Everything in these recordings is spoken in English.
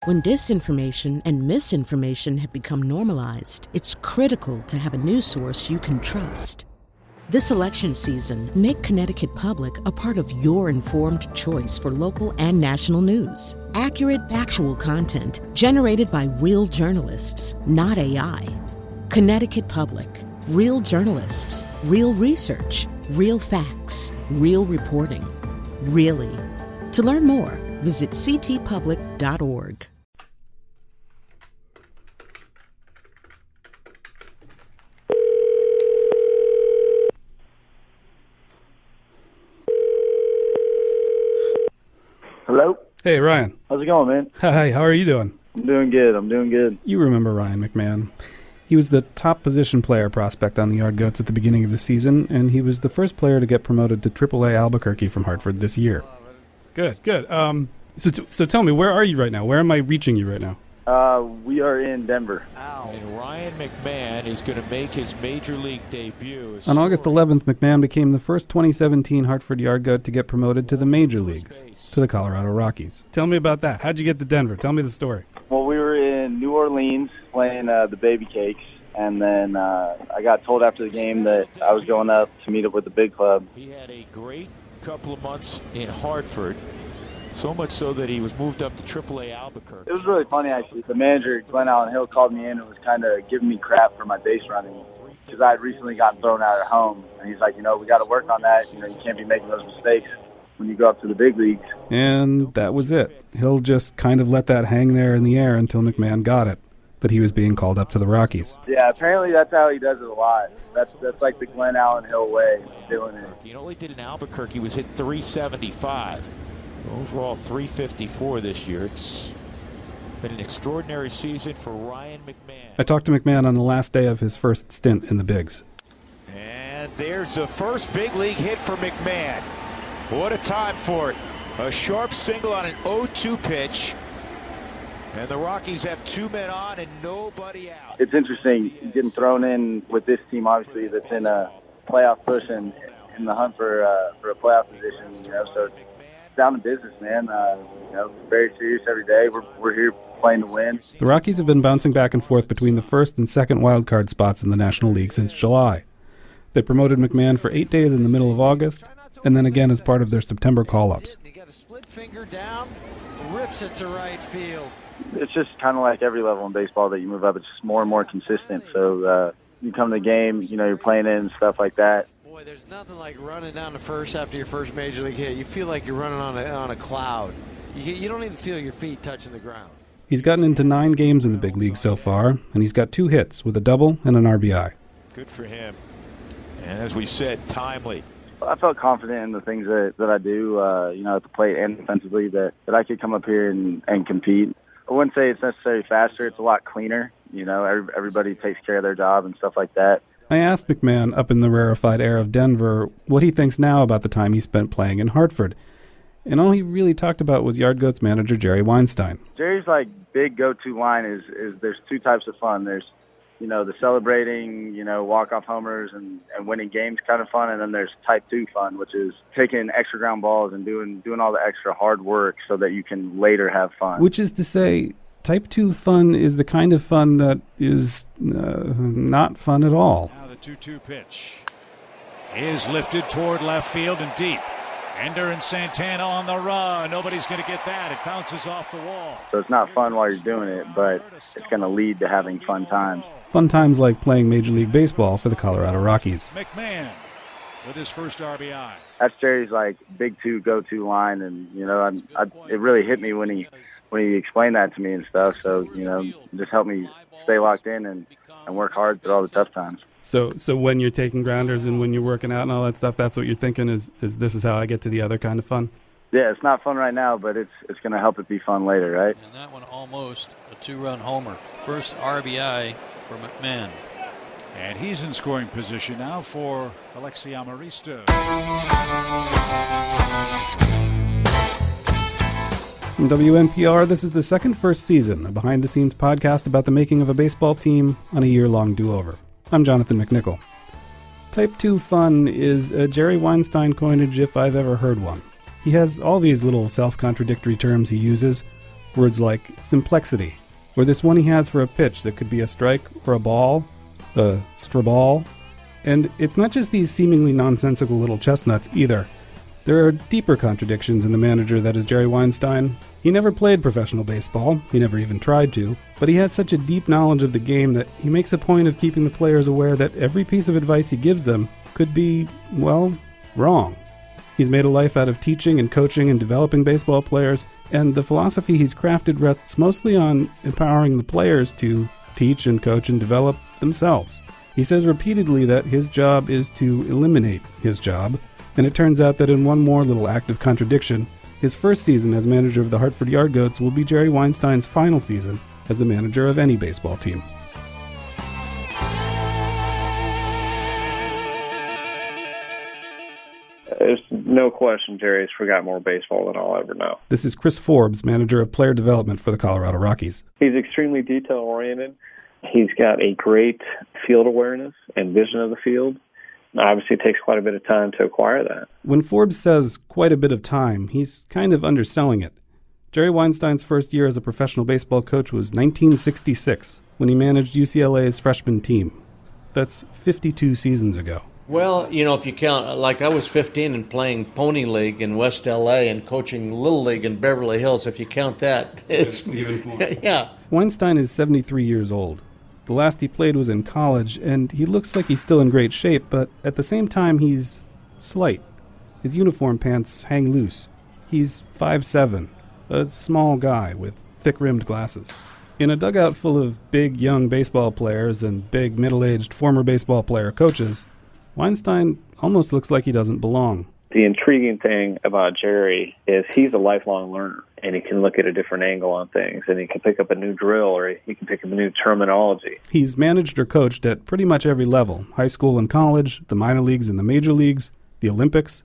When disinformation and misinformation have become normalized, it's critical to have a news source you can trust. This election season, make Connecticut Public a part of your informed choice for local and national news. Accurate, factual content generated by real journalists, not AI. Connecticut Public. Real journalists, real research, real facts, real reporting. Really. To learn more, visit ctpublic.org. Hello? Hey, Ryan. How's it going, man? Hi, how are you doing? I'm doing good. You remember Ryan McMahon. He was the top position player prospect on the Yard Goats at the beginning of the season, and he was the first player to get promoted to AAA Albuquerque from Hartford this year. Good. So tell me, where are you right now? Where am I reaching you right now? We are in Denver. And Ryan McMahon is going to make his major league debut. On August 11th, McMahon became the first 2017 Hartford Yard Goat to get promoted to the major leagues, to the Colorado Rockies. Tell me about that. How'd you get to Denver? Tell me the story. Well, we were in New Orleans playing the Baby Cakes, and then I got told after the game that I was going up to meet up with the big club. He had a great couple of months in Hartford. So much so that he was moved up to AAA Albuquerque. It was really funny, actually. The manager, Glenn Allen Hill, called me in and was kind of giving me crap for my base running because I had recently gotten thrown out at home. And he's like, we got to work on that. You can't be making those mistakes when you go up to the big leagues. And that was it. Hill just kind of let that hang there in the air until McMahon got it, that he was being called up to the Rockies. Yeah, apparently that's how he does it a lot. That's like the Glenn Allen Hill way of doing it. You know, all he did in Albuquerque was hit 375. Overall, 354 this year. It's been an extraordinary season for Ryan McMahon. I talked to McMahon on the last day of his first stint in the bigs. And there's the first big league hit for McMahon. What a time for it. A sharp single on an 0-2 pitch. And the Rockies have two men on and nobody out. It's interesting getting thrown in with this team, obviously, that's in a playoff push and in the hunt for a playoff position, so it's down to business, man. Very serious every day. We're here playing to win. The Rockies have been bouncing back and forth between the first and second wildcard spots in the National League since July. They promoted McMahon for 8 days in the middle of August, and then again as part of their September call-ups. He got a split finger down, rips it to right field. It's just kind of like every level in baseball that you move up. It's just more and more consistent. So you come to the game, you're playing in and stuff like that. Boy, there's nothing like running down the first after your first major league hit. You feel like you're running on a cloud. You don't even feel your feet touching the ground. He's gotten into 9 games in the big league so far, and he's got 2 hits with a double and an RBI. Good for him. And as we said, timely. I felt confident in the things that I do, at the plate and defensively, that I could come up here and compete. I wouldn't say it's necessarily faster. It's a lot cleaner. Everybody takes care of their job and stuff like that. I asked McMahon up in the rarefied air of Denver what he thinks now about the time he spent playing in Hartford. And all he really talked about was Yard Goats manager Jerry Weinstein. Jerry's big go-to line is there's 2 types of fun. There's, the celebrating, walk-off homers and winning games kind of fun. And then there's type 2 fun, which is taking extra ground balls and doing all the extra hard work so that you can later have fun. Which is to say, type 2 fun is the kind of fun that is not fun at all. Now the 2-2 pitch is lifted toward left field and deep. Ender and Santana on the run. Nobody's going to get that. It bounces off the wall. So it's not fun while you're doing it, but it's going to lead to having fun times. Fun times like playing Major League Baseball for the Colorado Rockies. McMahon with his first RBI. That's Jerry's big 2 go-to line, and it really hit me when he explained that to me and stuff. So just helped me stay locked in and work hard through all the tough times. So when you're taking grounders and when you're working out and all that stuff, that's what you're thinking is this is how I get to the other kind of fun? Yeah, it's not fun right now, but it's going to help it be fun later, right? And that one almost a 2-run homer. First RBI for McMahon. And he's in scoring position now for Alexi Amarista. From WNPR, this is the second first season, a behind-the-scenes podcast about the making of a baseball team on a year-long do-over. I'm Jonathan McNichol. Type 2 fun is a Jerry Weinstein coinage if I've ever heard one. He has all these little self-contradictory terms he uses. Words like simplexity, or this one he has for a pitch that could be a strike or a ball, a striball. And it's not just these seemingly nonsensical little chestnuts either. There are deeper contradictions in the manager that is Jerry Weinstein. He never played professional baseball, he never even tried to, but he has such a deep knowledge of the game that he makes a point of keeping the players aware that every piece of advice he gives them could be, well, wrong. He's made a life out of teaching and coaching and developing baseball players, and the philosophy he's crafted rests mostly on empowering the players to teach and coach and develop themselves. He says repeatedly that his job is to eliminate his job, and it turns out that in one more little act of contradiction, his first season as manager of the Hartford Yard Goats will be Jerry Weinstein's final season as the manager of any baseball team. There's no question Jerry's forgot more baseball than I'll ever know. This is Chris Forbes, manager of player development for the Colorado Rockies. He's extremely detail-oriented. He's got a great field awareness and vision of the field. Obviously, it takes quite a bit of time to acquire that. When Forbes says quite a bit of time, he's kind of underselling it. Jerry Weinstein's first year as a professional baseball coach was 1966, when he managed UCLA's freshman team. That's 52 seasons ago. Well, if you count, like I was 15 and playing Pony League in West LA and coaching Little League in Beverly Hills. If you count that, it's even more. Yeah. Weinstein is 73 years old. The last he played was in college, and he looks like he's still in great shape, but at the same time, he's slight. His uniform pants hang loose. He's 5'7", a small guy with thick-rimmed glasses. In a dugout full of big, young baseball players and big, middle-aged former baseball player coaches, Weinstein almost looks like he doesn't belong. The intriguing thing about Jerry is he's a lifelong learner, and he can look at a different angle on things, and he can pick up a new drill, or he can pick up a new terminology. He's managed or coached at pretty much every level, high school and college, the minor leagues and the major leagues, the Olympics.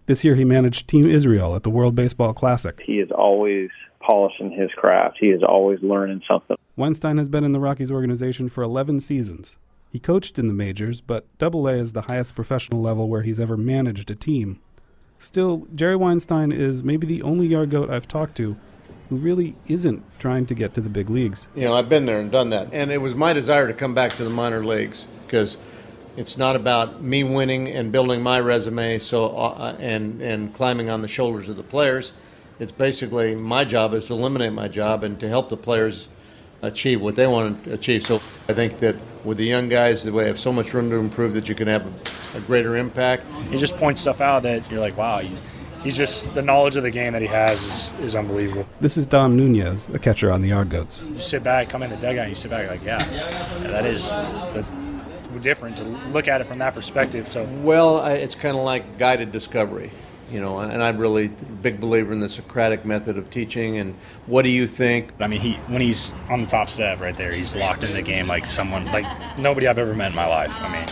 This year he managed Team Israel at the World Baseball Classic. He is always polishing his craft. He is always learning something. Weinstein has been in the Rockies organization for 11 seasons. He coached in the majors, but Double-A is the highest professional level where he's ever managed a team. Still, Jerry Weinstein is maybe the only yard goat I've talked to who really isn't trying to get to the big leagues. I've been there and done that. And it was my desire to come back to the minor leagues because it's not about me winning and building my resume and climbing on the shoulders of the players. It's basically my job is to eliminate my job and to help the players achieve what they want to achieve. So I think that with the young guys, they have so much room to improve that you can have a greater impact. He just points stuff out that you're like, wow, he's just, the knowledge of the game that he has is unbelievable. This is Dom Nunez, a catcher on the Yard Goats. You sit back, come in the dugout, and you sit back, you're like, yeah, that is different to look at it from that perspective. So, well, it's kind of like guided discovery. And I'm really a big believer in the Socratic method of teaching. And what do you think? I mean, when he's on the top step right there, he's locked in the game like nobody I've ever met in my life. I mean,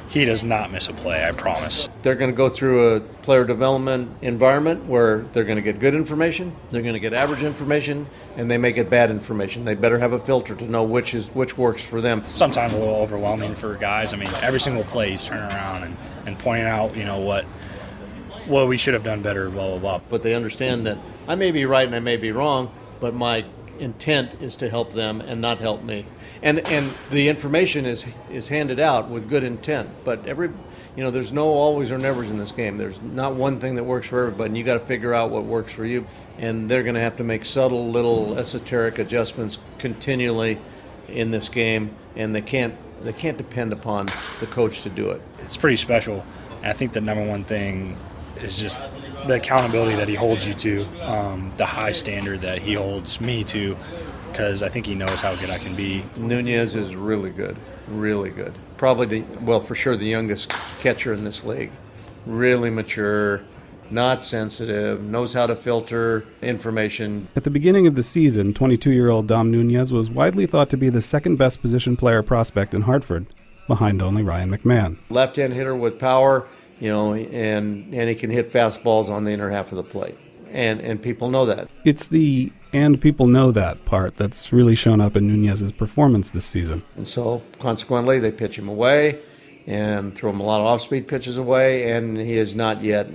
he does not miss a play, I promise. They're going to go through a player development environment where they're going to get good information, they're going to get average information, and they may get bad information. They better have a filter to know which works for them. Sometimes a little overwhelming for guys. I mean, every single play he's turning around and pointing out, what we should have done better, blah, blah, blah. But they understand that I may be right and I may be wrong, but my intent is to help them and not help me. And the information is handed out with good intent. But there's no always or nevers in this game. There's not one thing that works for everybody, and you got to figure out what works for you. And they're going to have to make subtle little esoteric adjustments continually in this game, and they can't depend upon the coach to do it. It's pretty special. And I think the number one thing is just the accountability that he holds you to, the high standard that he holds me to, because I think he knows how good I can be. Nunez is really good, really good. Probably for sure the youngest catcher in this league. Really mature, not sensitive, knows how to filter information. At the beginning of the season, 22-year-old Dom Nunez was widely thought to be the second-best position player prospect in Hartford, behind only Ryan McMahon. Left-hand hitter with power, and he can hit fastballs on the inner half of the plate. And people know that. It's the "and people know that" part that's really shown up in Nunez's performance this season. And so, consequently, they pitch him away and throw him a lot of off-speed pitches away, and he has not yet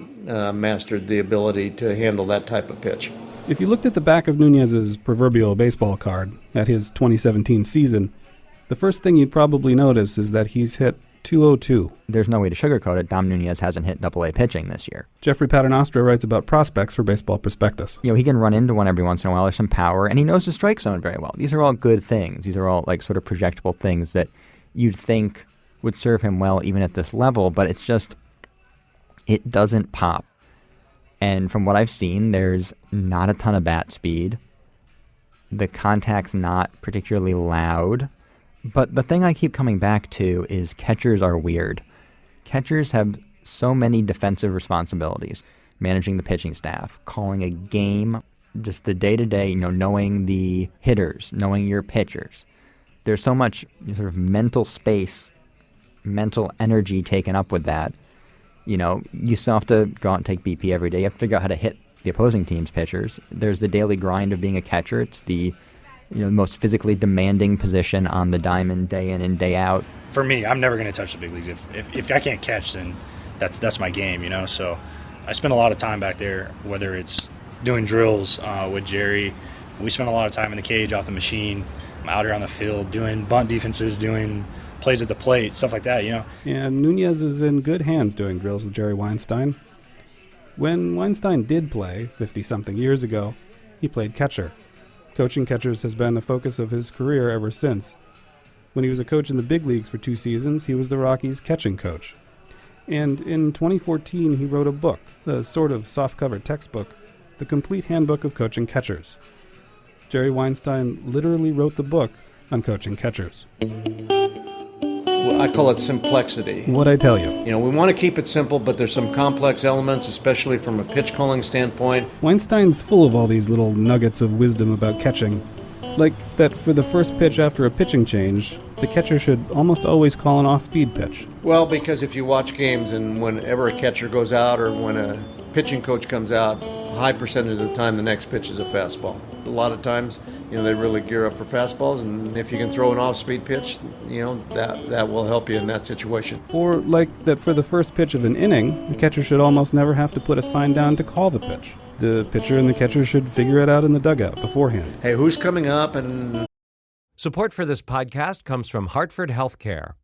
mastered the ability to handle that type of pitch. If you looked at the back of Nunez's proverbial baseball card at his 2017 season, the first thing you'd probably notice is that he's hit .202. There's no way to sugarcoat it. Dom Nunez hasn't hit Double-A pitching this year. Jeffrey Paternostre writes about prospects for Baseball Prospectus. He can run into one every once in a while. There's some power, and he knows the strike zone very well. These are all good things. These are all like sort of projectable things that you'd think would serve him well even at this level, but it's just, it doesn't pop. And from what I've seen, there's not a ton of bat speed. The contact's not particularly loud. But the thing I keep coming back to is catchers are weird. Catchers have so many defensive responsibilities. Managing the pitching staff, calling a game, just the day-to-day, knowing the hitters, knowing your pitchers. There's so much sort of mental space, mental energy taken up with that. You still have to go out and take BP every day. You have to figure out how to hit the opposing team's pitchers. There's the daily grind of being a catcher. It's the most physically demanding position on the diamond day in and day out. For me, I'm never going to touch the big leagues. If I can't catch, then that's my game, So I spend a lot of time back there, whether it's doing drills with Jerry. We spend a lot of time in the cage off the machine. I'm out here on the field doing bunt defenses, doing plays at the plate, stuff like that, And Nunez is in good hands doing drills with Jerry Weinstein. When Weinstein did play 50-something years ago, he played catcher. Coaching catchers has been a focus of his career ever since. When he was a coach in the big leagues for 2 seasons, he was the Rockies' catching coach. And in 2014, he wrote a book, a sort of soft-cover textbook, The Complete Handbook of Coaching Catchers. Jerry Weinstein literally wrote the book on coaching catchers. I call it simplexity. What'd I tell you? We want to keep it simple, but there's some complex elements, especially from a pitch calling standpoint. Weinstein's full of all these little nuggets of wisdom about catching. Like that for the first pitch after a pitching change, the catcher should almost always call an off-speed pitch. Well, because if you watch games and whenever a catcher goes out or when a pitching coach comes out, a high percentage of the time the next pitch is a fastball. A lot of times, they really gear up for fastballs, and if you can throw an off-speed pitch, that will help you in that situation. Or like that for the first pitch of an inning, the catcher should almost never have to put a sign down to call the pitch. The pitcher and the catcher should figure it out in the dugout beforehand. Hey, who's coming up? And support for this podcast comes from Hartford Healthcare.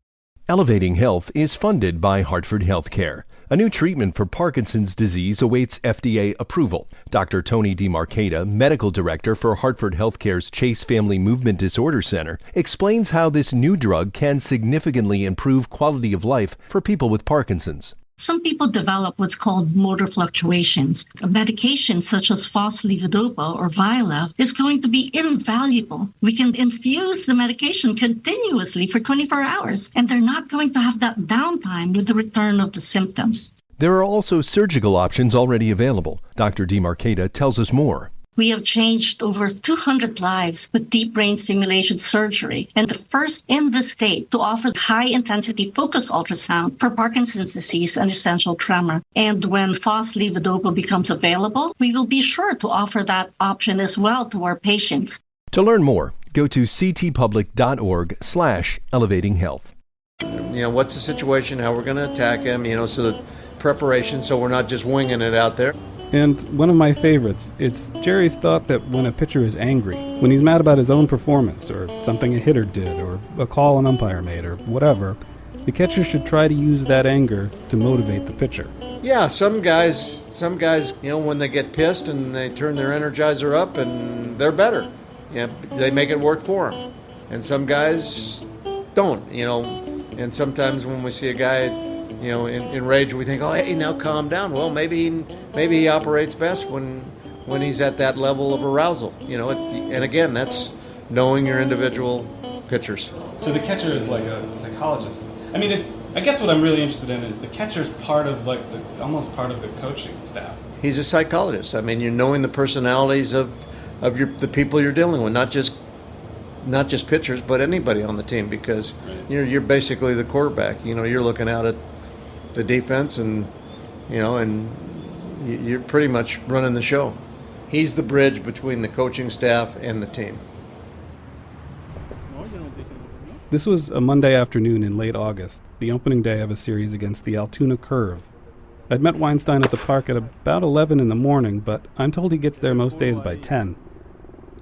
Elevating Health is funded by Hartford Healthcare. A new treatment for Parkinson's disease awaits FDA approval. Dr. Tony DeMarcata, medical director for Hartford Healthcare's Chase Family Movement Disorder Center, explains how this new drug can significantly improve quality of life for people with Parkinson's. Some people develop what's called motor fluctuations. A medication such as phospholevodopa or Vyalev is going to be invaluable. We can infuse the medication continuously for 24 hours, and they're not going to have that downtime with the return of the symptoms. There are also surgical options already available. Dr. DeMarcata tells us more. We have changed over 200 lives with deep brain stimulation surgery, and the first in the state to offer high-intensity focus ultrasound for Parkinson's disease and essential tremor. And when phospholevodopa becomes available, we will be sure to offer that option as well to our patients. To learn more, go to ctpublic.org/elevatinghealth. What's the situation, how we're going to attack him, so the preparation, so we're not just winging it out there. And one of my favorites, it's Jerry's thought that when a pitcher is angry, when he's mad about his own performance or something a hitter did or a call an umpire made or whatever, the catcher should try to use that anger to motivate the pitcher. Yeah, some guys, when they get pissed and they turn their Energizer up and they're better. They make it work for them. And some guys don't, and sometimes when we see a guy in rage, we think, oh, hey, now calm down. Well, maybe he operates best when he's at that level of arousal. And again, that's knowing your individual pitchers. So the catcher is like a psychologist. I mean, I guess what I'm really interested in is the catcher's part of almost part of the coaching staff. He's a psychologist. I mean, you're knowing the personalities of the people you're dealing with, not just pitchers, but anybody on the team, because you're basically the quarterback. You're looking out at the defense, and you're pretty much running the show. He's the bridge between the coaching staff and the team. This was a Monday afternoon in late August, the opening day of a series against the Altoona Curve. I'd met Weinstein at the park at about 11 in the morning, but I'm told he gets there most days by 10.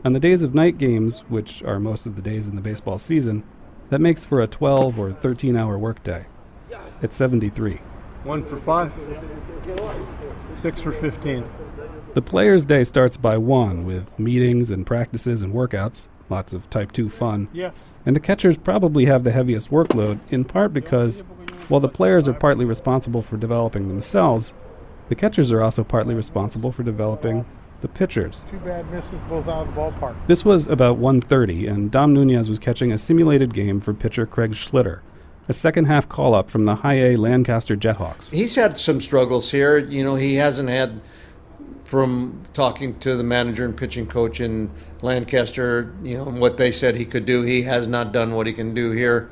On the days of night games, which are most of the days in the baseball season, that makes for a 12 or 13-hour workday. It's 73. 1 for 5, 6 for 15. The player's day starts by 1, with meetings and practices and workouts, lots of Type 2 fun. Yes. And the catchers probably have the heaviest workload, in part because, while the players are partly responsible for developing themselves, the catchers are also partly responsible for developing the pitchers. 2 bad misses, both out of the ballpark. This was about 1:30, and Dom Nunez was catching a simulated game for pitcher Craig Schlitter, a second-half call-up from the high-A Lancaster Jethawks. He's had some struggles here. He hasn't had, from talking to the manager and pitching coach in Lancaster, what they said he could do, he has not done what he can do here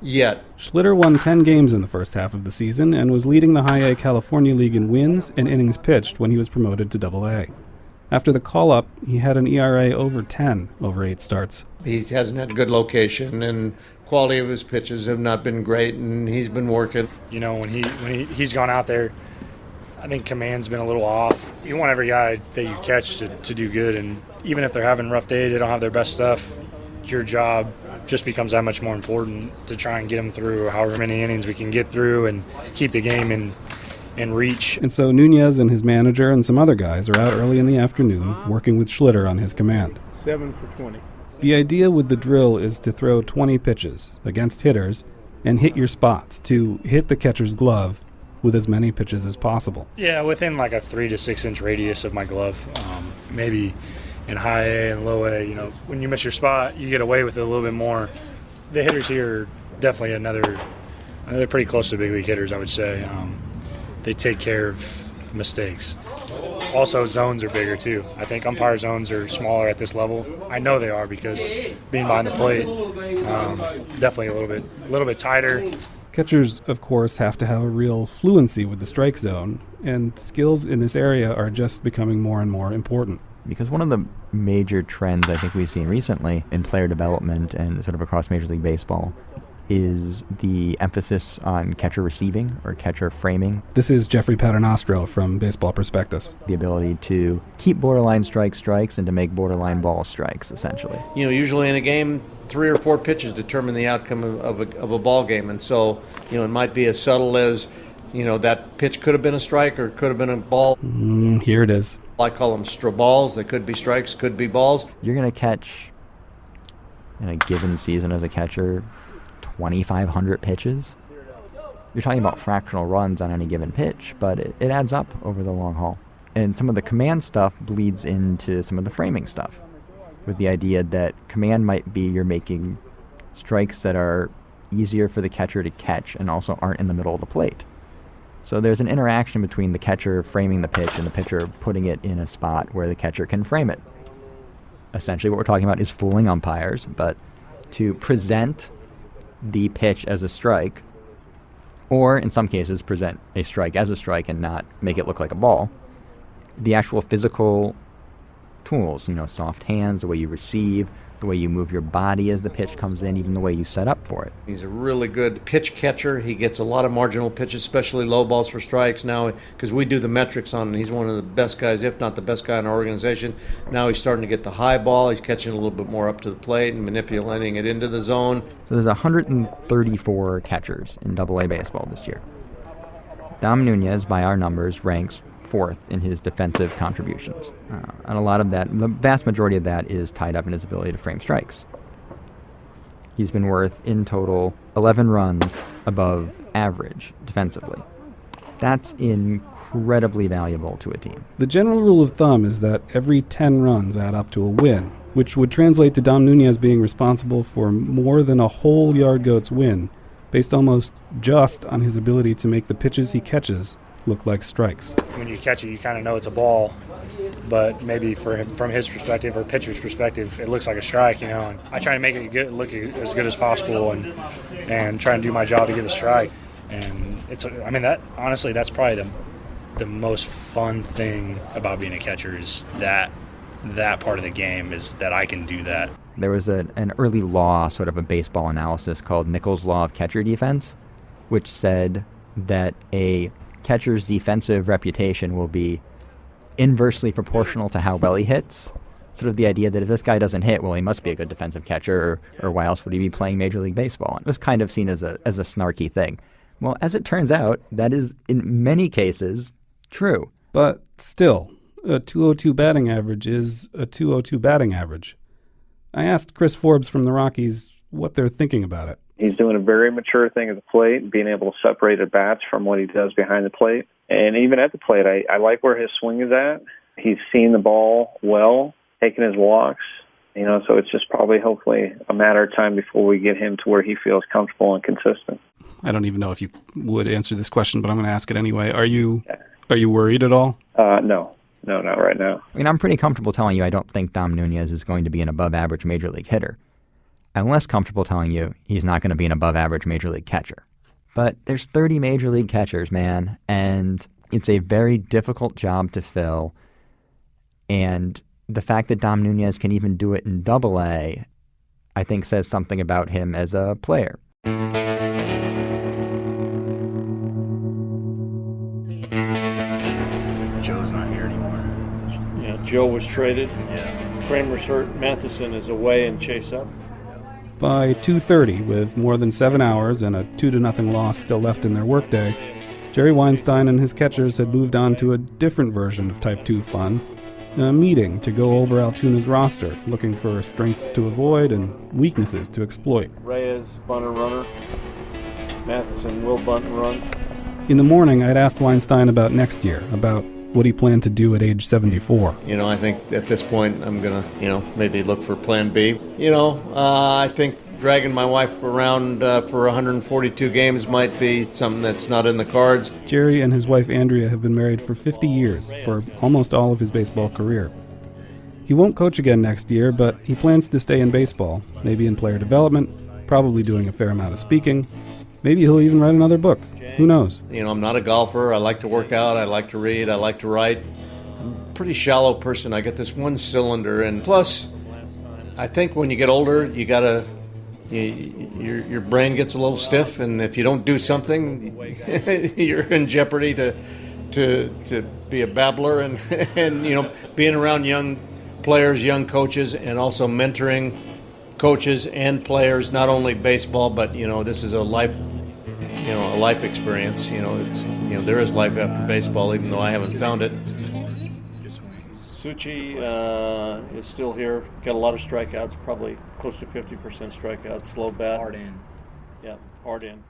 yet. Schlitter won 10 games in the first half of the season and was leading the high-A California League in wins and innings pitched when he was promoted to Double-A. After the call-up, he had an ERA over 10 over 8 starts. He hasn't had good location, and quality of his pitches have not been great, and he's been working. When he's gone out there, I think command's been a little off. You want every guy that you catch to do good, and even if they're having rough days, they don't have their best stuff, your job just becomes that much more important to try and get them through however many innings we can get through and keep the game in reach. And so Nunez and his manager and some other guys are out early in the afternoon working with Schlitter on his command. 7 for 20. The idea with the drill is to throw 20 pitches against hitters and hit your spots, to hit the catcher's glove with as many pitches as possible. Yeah, within like a 3 to 6 inch radius of my glove. Maybe in high A and low A, when you miss your spot, you get away with it a little bit more. The hitters here are definitely another pretty close to big league hitters, I would say. They take care of mistakes. Also, zones are bigger too. I think umpire zones are smaller at this level. I know they are because being behind the plate, definitely a little bit tighter. Catchers, of course, have to have a real fluency with the strike zone, and skills in this area are just becoming more and more important. Because one of the major trends I think we've seen recently in player development and sort of across Major League Baseball is the emphasis on catcher receiving or catcher framing. This is Jeffrey Paternostro from Baseball Prospectus. The ability to keep borderline strikes and to make borderline ball strikes, essentially. Usually in a game, 3 or 4 pitches determine the outcome of a ball game. And so, it might be as subtle as, that pitch could have been a strike or could have been a ball. Here it is. I call them straballs. They could be strikes, could be balls. You're going to catch, in a given season as a catcher, 2,500 pitches. You're talking about fractional runs on any given pitch, but it adds up over the long haul. And some of the command stuff bleeds into some of the framing stuff, with the idea that command might be you're making strikes that are easier for the catcher to catch and also aren't in the middle of the plate. So there's an interaction between the catcher framing the pitch and the pitcher putting it in a spot where the catcher can frame it. Essentially what we're talking about is fooling umpires, but to present the pitch as a strike, or in some cases present a strike as a strike and not make it look like a ball, the actual physical tools, soft hands, the way you receive, the way you move your body as the pitch comes in, even the way you set up for it. He's a really good pitch catcher. He gets a lot of marginal pitches, especially low balls for strikes now, because we do the metrics on him. He's one of the best guys, if not the best guy in our organization. Now he's starting to get the high ball. He's catching a little bit more up to the plate and manipulating it into the zone. So there's 134 catchers in Double-A baseball this year. Dom Nunez, by our numbers, ranks 4th in his defensive contributions. And a lot of that, the vast majority of that, is tied up in his ability to frame strikes. He's been worth, in total, 11 runs above average defensively. That's incredibly valuable to a team. The general rule of thumb is that every 10 runs add up to a win, which would translate to Dom Nunez being responsible for more than a whole Yard Goats win, based almost just on his ability to make the pitches he catches look like strikes. When you catch it, you kind of know it's a ball, but maybe from his perspective or pitcher's perspective, it looks like a strike, And I try to make it look as good as possible and try and do my job to get a strike. And honestly, that's probably the most fun thing about being a catcher is that part of the game is that I can do that. There was an early law, sort of a baseball analysis called Nichols' Law of Catcher Defense, which said that a catcher's defensive reputation will be inversely proportional to how well he hits. Sort of the idea that if this guy doesn't hit, well, he must be a good defensive catcher, or why else would he be playing Major League Baseball? And it was kind of seen as a snarky thing. Well, as it turns out, that is in many cases true. But still, a .202 batting average is a .202 batting average. I asked Chris Forbes from the Rockies what they're thinking about it. He's doing a very mature thing at the plate, being able to separate at bats from what he does behind the plate. And even at the plate, I like where his swing is at. He's seen the ball well, taking his walks, so it's just probably hopefully a matter of time before we get him to where he feels comfortable and consistent. I don't even know if you would answer this question, but I'm going to ask it anyway. Are you worried at all? No, not right now. I mean, I'm pretty comfortable telling you I don't think Dom Nunez is going to be an above-average Major League hitter. I'm less comfortable telling you he's not going to be an above-average Major League catcher. But there's 30 Major League catchers, man, and it's a very difficult job to fill. And the fact that Dom Nunez can even do it in Double-A, I think says something about him as a player. Joe's not here anymore. Yeah, Joe was traded. Yeah. Kramer's hurt. Matheson is away and Chase up. By 2:30, with more than 7 hours and a 2-0 loss still left in their workday, Jerry Weinstein and his catchers had moved on to a different version of Type 2 fun, a meeting to go over Altuna's roster, looking for strengths to avoid and weaknesses to exploit. Reyes, bunt and runner. Matheson will bunt and run. In the morning, I'd asked Weinstein about next year, about what he planned to do at age 74. I think at this point I'm going to, maybe look for plan B. I think dragging my wife around for 142 games might be something that's not in the cards. Jerry and his wife Andrea have been married for 50 years, for almost all of his baseball career. He won't coach again next year, but he plans to stay in baseball, maybe in player development, probably doing a fair amount of speaking. Maybe he'll even write another book. Who knows? I'm not a golfer. I like to work out. I like to read. I like to write. I'm a pretty shallow person. I got this one cylinder. And plus, I think when you get older, you got to... Your brain gets a little stiff, and if you don't do something, you're in jeopardy to be a babbler. And being around young players, young coaches, and also mentoring coaches and players, not only baseball, but this is a life experience. There is life after baseball, even though I haven't found it. Suchi is still here. Got a lot of strikeouts, probably close to 50% strikeouts. Slow bat. Hard in. Yeah, hard in.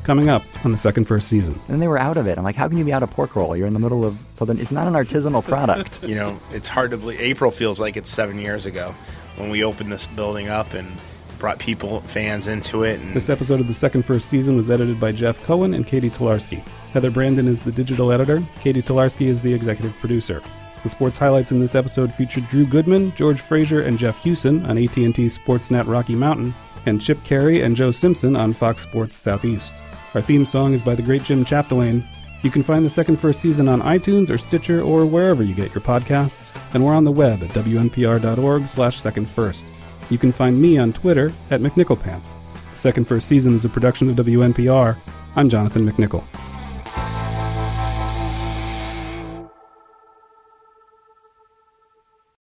Coming up on the second first season. And they were out of it. I'm like, how can you be out of pork roll? You're in the middle of Southern. It's not an artisanal product. It's hard to believe. April feels like it's 7 years ago when we opened this building up and brought fans into it. This episode of the second first season was edited by Jeff Cohen and Katie Tolarski. Heather Brandon is the digital editor. Katie Tolarski is the executive producer. The sports highlights in this episode featured Drew Goodman, George Frazier, and Jeff Hewson on AT&T Sportsnet Rocky Mountain, and Chip Carey and Joe Simpson on Fox Sports Southeast. Our theme song is by the great Jim Chapdelaine. You can find the second first season on iTunes or Stitcher or wherever you get your podcasts, and we're on the web at wnpr.org/secondfirst. You can find me on Twitter at McNickelPants. The second first season is a production of WNPR. I'm Jonathan McNichol.